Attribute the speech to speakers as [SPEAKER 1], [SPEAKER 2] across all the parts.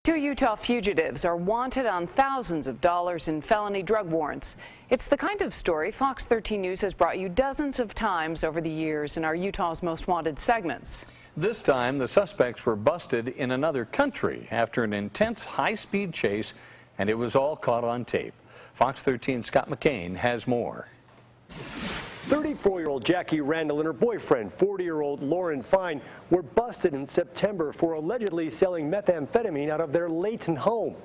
[SPEAKER 1] Two Utah fugitives are wanted on thousands of dollars in felony drug warrants. It's the kind of story Fox 13 News has brought you dozens of times over the years in our Utah's Most Wanted segments.
[SPEAKER 2] This time, the suspects were busted in another country after an intense high-speed chase, and it was all caught on tape. Fox 13's Scott McCain has more.
[SPEAKER 3] 34-year-old Jackie Randall and her boyfriend, 40-year-old Lauren Fine, were busted in September for allegedly selling methamphetamine out of their Layton home.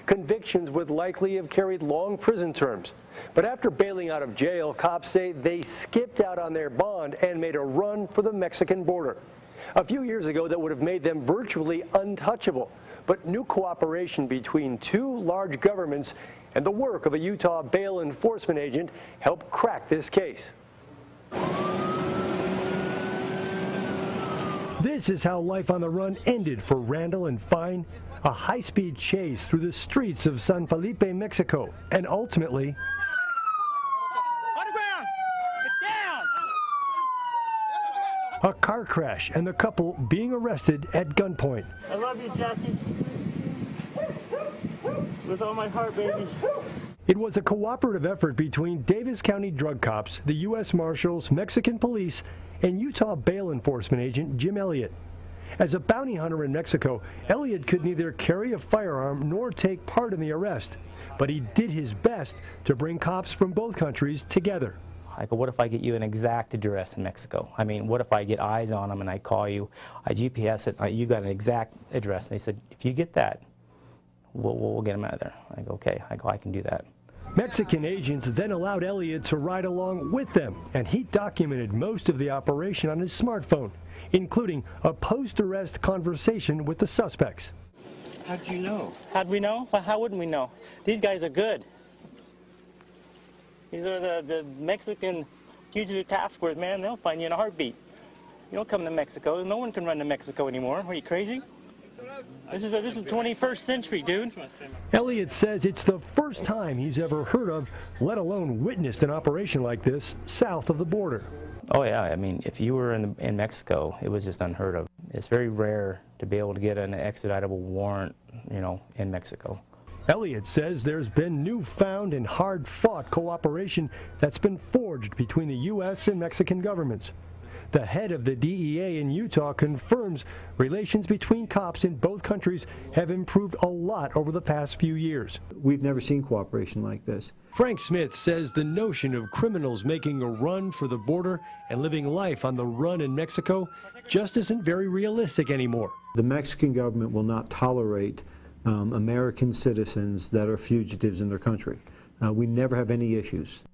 [SPEAKER 3] Convictions would likely have carried long prison terms. But after bailing out of jail, cops say they skipped out on their bond and made a run for the Mexican border. A few years ago, that would have made them virtually untouchable. But new cooperation between two large governments and the work of a Utah bail enforcement agent helped crack this case. This is how life on the run ended for Randall and Fine. A high-speed chase through the streets of San Felipe, Mexico, and ultimately
[SPEAKER 4] on the ground! Get down!
[SPEAKER 3] a car crash and the couple being arrested at gunpoint.
[SPEAKER 4] I love you, Jackie. With all my heart, baby.
[SPEAKER 3] It was a cooperative effort between Davis County drug cops, the U.S. Marshals, Mexican police, and Utah bail enforcement agent Jim Elliott. As a bounty hunter in Mexico, Elliott could neither carry a firearm nor take part in the arrest, but he did his best to bring cops from both countries together.
[SPEAKER 5] I go, what if I get you an exact address in Mexico? I mean, what if I get eyes on them and I call you, I GPS it, you got an exact address. And they said, if you get that, we'll get them out of there. I go, okay. I go, I can do that.
[SPEAKER 3] Mexican agents then allowed Elliott to ride along with them, and he documented most of the operation on his smartphone, including a post-arrest conversation with the suspects.
[SPEAKER 4] How'd you know?
[SPEAKER 5] How'd we know? Well, how wouldn't we know? These guys are good. These are the Mexican fugitive task force, man. They'll find you in a heartbeat. You don't come to Mexico. No one can run to Mexico anymore. Are you crazy? This is the 21st century, dude.
[SPEAKER 3] Elliott says it's the first time he's ever heard of, let alone witnessed, an operation like this south of the border.
[SPEAKER 5] Oh yeah, I mean, if you were in Mexico, it was just unheard of. It's very rare to be able to get an expeditable warrant, in Mexico.
[SPEAKER 3] Elliott says there's been newfound and hard-fought cooperation that's been forged between the U.S. and Mexican governments. The head of the DEA in Utah confirms relations between cops in both countries have improved a lot over the past few years.
[SPEAKER 6] We've never seen cooperation like this.
[SPEAKER 3] Frank Smith says the notion of criminals making a run for the border and living life on the run in Mexico just isn't very realistic anymore.
[SPEAKER 6] The Mexican government will not tolerate American citizens that are fugitives in their country. We never have any issues.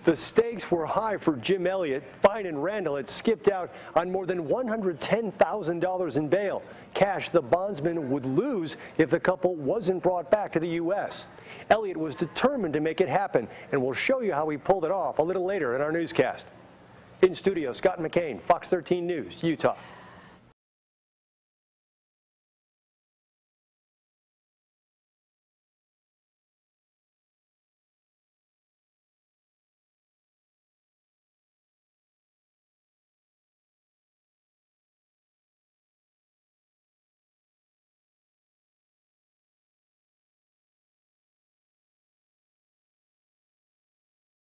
[SPEAKER 3] The stakes were high for Jim Elliott. Fine and Randall had skipped out on more than $110,000 in bail, cash the bondsman would lose if the couple wasn't brought back to the U.S. Elliott was determined to make it happen, and we'll show you how he pulled it off a little later in our newscast. In studio, Scott McCain, Fox 13 News, Utah.